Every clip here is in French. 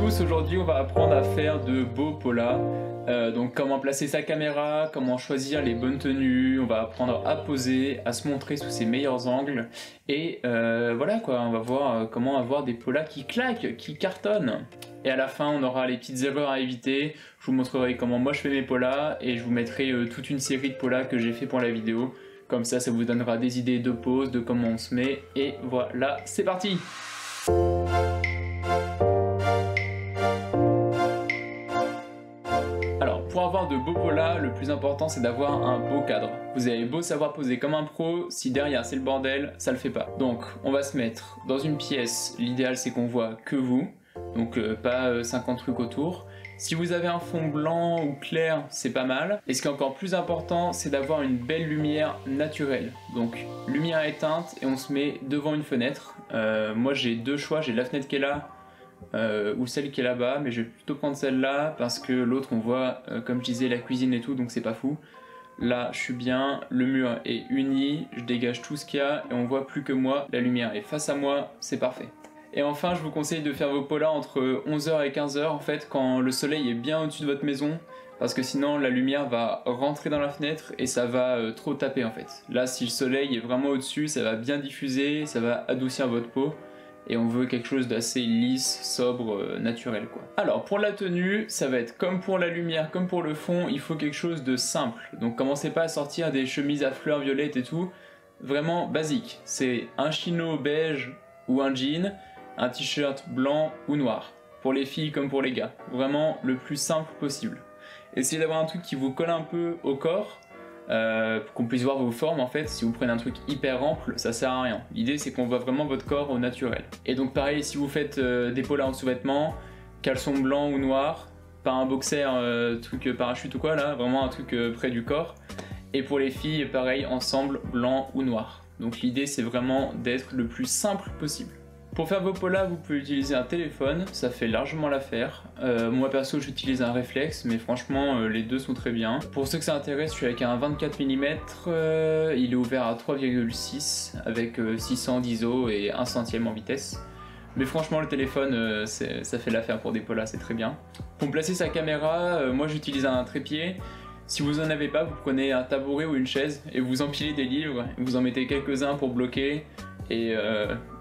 tous, aujourd'hui on va apprendre à faire de beaux polas. Donc comment placer sa caméra, comment choisir les bonnes tenues, on va apprendre à poser, à se montrer sous ses meilleurs angles. Et voilà quoi, on va voir comment avoir des polas qui claquent, qui cartonnent. Et à la fin on aura les petites erreurs à éviter, je vous montrerai comment moi je fais mes polas et je vous mettrai toute une série de polas que j'ai fait pour la vidéo. Comme ça vous donnera des idées de pose, de comment on se met. Et voilà, c'est parti! Alors, pour avoir de beaux polas, le plus important c'est d'avoir un beau cadre. Vous avez beau savoir poser comme un pro, si derrière c'est le bordel, ça le fait pas. Donc, on va se mettre dans une pièce, l'idéal c'est qu'on voit que vous, donc pas 50 trucs autour. Si vous avez un fond blanc ou clair, c'est pas mal. Et ce qui est encore plus important, c'est d'avoir une belle lumière naturelle. Donc, lumière éteinte et on se met devant une fenêtre. Moi j'ai deux choix, j'ai la fenêtre qui est là, ou celle qui est là-bas, mais je vais plutôt prendre celle-là parce que l'autre on voit, comme je disais, la cuisine et tout, donc c'est pas fou. Là je suis bien, le mur est uni, je dégage tout ce qu'il y a et on voit plus que moi, la lumière est face à moi, c'est parfait. Et enfin je vous conseille de faire vos polas entre 11h et 15h en fait, quand le soleil est bien au-dessus de votre maison, parce que sinon la lumière va rentrer dans la fenêtre et ça va trop taper en fait. Là si le soleil est vraiment au-dessus, ça va bien diffuser, ça va adoucir votre peau. Et on veut quelque chose d'assez lisse, sobre, naturel quoi. Alors pour la tenue, ça va être comme pour la lumière, comme pour le fond, il faut quelque chose de simple. Donc commencez pas à sortir des chemises à fleurs violettes et tout, vraiment basique. C'est un chino beige ou un jean, un t-shirt blanc ou noir. Pour les filles comme pour les gars, vraiment le plus simple possible. Essayez d'avoir un truc qui vous colle un peu au corps, pour qu'on puisse voir vos formes en fait. Si vous prenez un truc hyper ample, ça sert à rien. L'idée c'est qu'on voit vraiment votre corps au naturel. Et donc pareil, si vous faites des polas en sous-vêtements, caleçon blanc ou noir, pas un boxer truc parachute ou quoi là, vraiment un truc près du corps. Et pour les filles, pareil, ensemble blanc ou noir. Donc l'idée c'est vraiment d'être le plus simple possible. Pour faire vos polas, vous pouvez utiliser un téléphone, ça fait largement l'affaire. Moi perso j'utilise un réflexe, mais franchement les deux sont très bien. Pour ceux que ça intéresse, je suis avec un 24 mm, il est ouvert à 3,6 avec 600 d'ISO et 1 centième en vitesse. Mais franchement le téléphone ça fait l'affaire pour des polas, c'est très bien. Pour placer sa caméra, moi j'utilise un trépied. Si vous en avez pas, vous prenez un tabouret ou une chaise et vous empilez des livres, vous en mettez quelques-uns pour bloquer. Et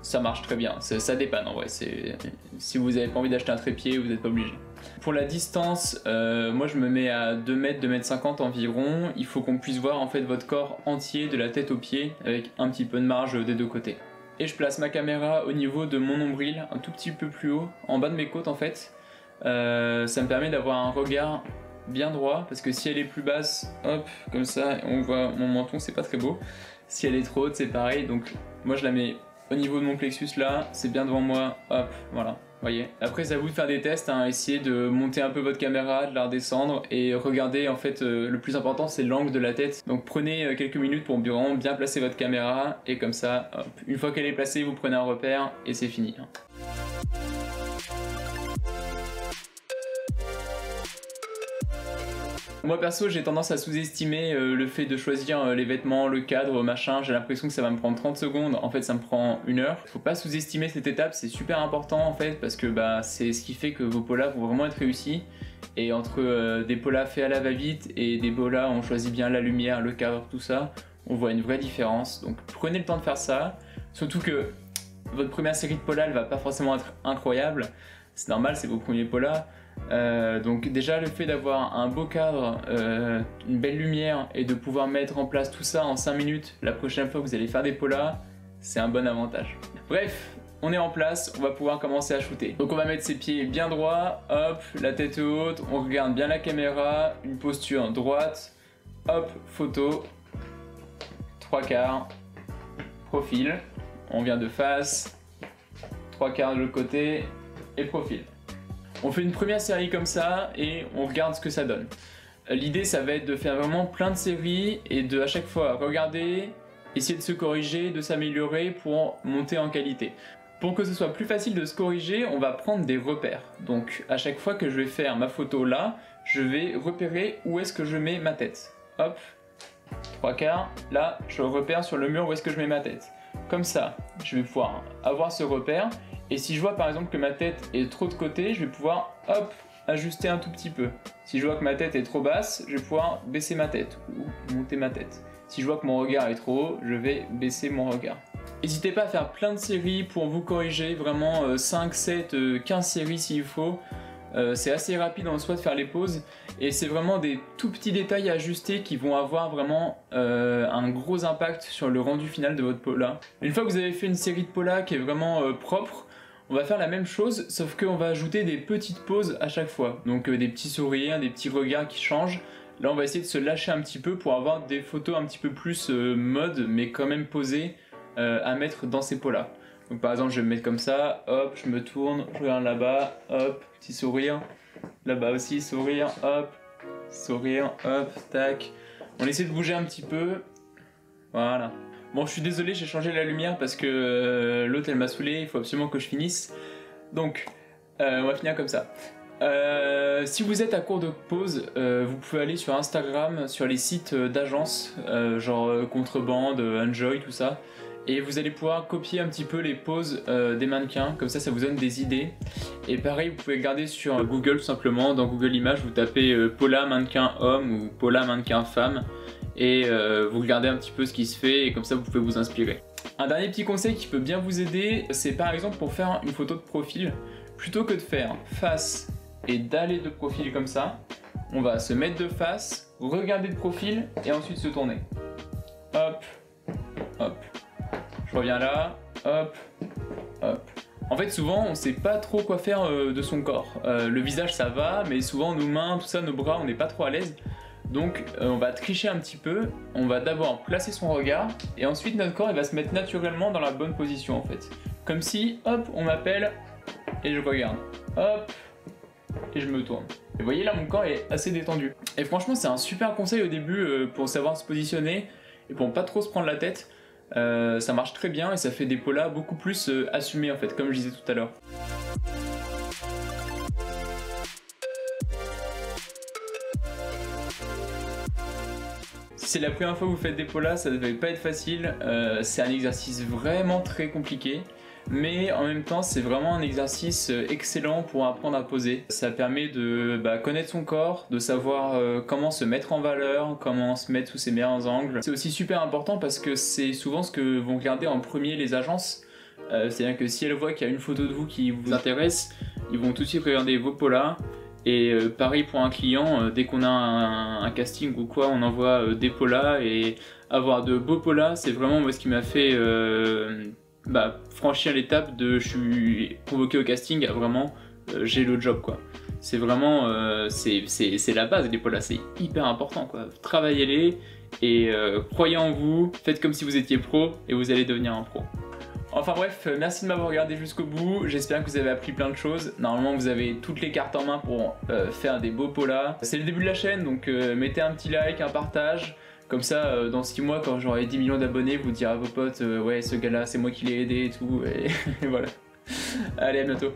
ça marche très bien, ça dépanne en vrai, si vous n'avez pas envie d'acheter un trépied, vous n'êtes pas obligé. Pour la distance, moi je me mets à 2 mètres, 2 mètres 50 environ. Il faut qu'on puisse voir en fait votre corps entier de la tête aux pieds avec un petit peu de marge des deux côtés. Et je place ma caméra au niveau de mon nombril, un tout petit peu plus haut, en bas de mes côtes en fait. Ça me permet d'avoir un regard bien droit, parce que si elle est plus basse, hop, comme ça, on voit mon menton, c'est pas très beau. Si elle est trop haute, c'est pareil, donc moi je la mets au niveau de mon plexus là, c'est bien devant moi, hop, voilà, voyez. Après c'est à vous de faire des tests, hein, essayez de monter un peu votre caméra, de la redescendre et regardez en fait, le plus important c'est l'angle de la tête. Donc prenez quelques minutes pour vraiment bien placer votre caméra et comme ça, hop, une fois qu'elle est placée, vous prenez un repère et c'est fini. Moi perso j'ai tendance à sous-estimer le fait de choisir les vêtements, le cadre, machin, j'ai l'impression que ça va me prendre 30 secondes, en fait ça me prend 1 heure. Faut pas sous-estimer cette étape, c'est super important en fait, parce que bah, c'est ce qui fait que vos polas vont vraiment être réussis. Et entre des polas faits à la va-vite et des polas où on choisit bien la lumière, le cadre, tout ça, on voit une vraie différence. Donc prenez le temps de faire ça, surtout que votre première série de polas elle va pas forcément être incroyable, c'est normal, c'est vos premiers polas. Donc déjà le fait d'avoir un beau cadre, une belle lumière et de pouvoir mettre en place tout ça en 5 minutes la prochaine fois que vous allez faire des polas, c'est un bon avantage. Bref, on est en place, on va pouvoir commencer à shooter. Donc on va mettre ses pieds bien droits, hop, la tête haute, on regarde bien la caméra, une posture droite, hop, photo, 3/4, profil, on vient de face, 3/4 de l'autre côté et profil. On fait une première série comme ça et on regarde ce que ça donne. L'idée ça va être de faire vraiment plein de séries et de à chaque fois regarder, essayer de se corriger, de s'améliorer pour monter en qualité. Pour que ce soit plus facile de se corriger, on va prendre des repères. Donc à chaque fois que je vais faire ma photo là, je vais repérer où est-ce que je mets ma tête. Hop, 3/4, là je repère sur le mur où est-ce que je mets ma tête. Comme ça, je vais pouvoir avoir ce repère. Et si je vois par exemple que ma tête est trop de côté, je vais pouvoir, hop, ajuster un tout petit peu. Si je vois que ma tête est trop basse, je vais pouvoir baisser ma tête ou monter ma tête. Si je vois que mon regard est trop haut, je vais baisser mon regard. N'hésitez pas à faire plein de séries pour vous corriger, vraiment 5, 7, 15 séries s'il faut. C'est assez rapide en soi de faire les pauses et c'est vraiment des tout petits détails à ajuster qui vont avoir vraiment un gros impact sur le rendu final de votre Pola. Une fois que vous avez fait une série de Pola qui est vraiment propre, on va faire la même chose sauf qu'on va ajouter des petites pauses à chaque fois. Donc des petits sourires, des petits regards qui changent. Là on va essayer de se lâcher un petit peu pour avoir des photos un petit peu plus mode mais quand même posées à mettre dans ces Polas. Donc par exemple je vais me mettre comme ça, hop, je me tourne, je regarde là-bas, hop, petit sourire, là-bas aussi, sourire, hop, tac. On essaie de bouger un petit peu, voilà. Bon, je suis désolé, j'ai changé la lumière parce que l'autre elle m'a saoulé, il faut absolument que je finisse. Donc, on va finir comme ça. Si vous êtes à court de pause, vous pouvez aller sur Instagram, sur les sites d'agences, genre Contrebande, Enjoy, tout ça. Et vous allez pouvoir copier un petit peu les poses des mannequins, comme ça vous donne des idées. Et pareil, vous pouvez regarder sur Google tout simplement, dans Google Images, vous tapez Pola mannequin homme ou Pola mannequin femme et vous regardez un petit peu ce qui se fait et comme ça vous pouvez vous inspirer. Un dernier petit conseil qui peut bien vous aider, c'est par exemple pour faire une photo de profil, plutôt que de faire face et d'aller de profil comme ça, on va se mettre de face, regarder de profil et ensuite se tourner. Hop, hop. Je reviens là, hop, hop. En fait, souvent, on sait pas trop quoi faire de son corps. Le visage, ça va, mais souvent, nos mains, tout ça, nos bras, on n'est pas trop à l'aise. Donc, on va tricher un petit peu. On va d'abord placer son regard, et ensuite, notre corps, il va se mettre naturellement dans la bonne position, en fait. Comme si, hop, on m'appelle, et je regarde. Hop, et je me tourne. Et vous voyez, là, mon corps est assez détendu. Et franchement, c'est un super conseil au début pour savoir se positionner, et pour pas trop se prendre la tête. Ça marche très bien et ça fait des Polas beaucoup plus assumés en fait, comme je disais tout à l'heure. Si c'est la première fois que vous faites des Polas, ça ne devait pas être facile, c'est un exercice vraiment très compliqué. Mais en même temps, c'est vraiment un exercice excellent pour apprendre à poser. Ça permet de connaître son corps, de savoir comment se mettre en valeur, comment se mettre sous ses meilleurs angles. C'est aussi super important parce que c'est souvent ce que vont regarder en premier les agences. C'est-à-dire que si elles voient qu'il y a une photo de vous qui vous intéresse, ils vont tout de suite regarder vos Polas. Et pareil pour un client, dès qu'on a un casting ou quoi, on envoie des Polas. Et avoir de beaux Polas, c'est vraiment moi ce qui m'a fait franchir l'étape de je suis convoqué au casting à vraiment j'ai le job quoi. C'est vraiment c'est la base des Polas, c'est hyper important quoi. Travaillez-les et croyez en vous, faites comme si vous étiez pro et vous allez devenir un pro. Enfin bref, merci de m'avoir regardé jusqu'au bout, j'espère que vous avez appris plein de choses. Normalement vous avez toutes les cartes en main pour faire des beaux Polas. C'est le début de la chaîne donc mettez un petit like, un partage. Comme ça, dans 6 mois, quand j'aurai 10 millions d'abonnés, vous direz à vos potes ouais, ce gars-là, c'est moi qui l'ai aidé et tout. Et voilà. Allez, à bientôt.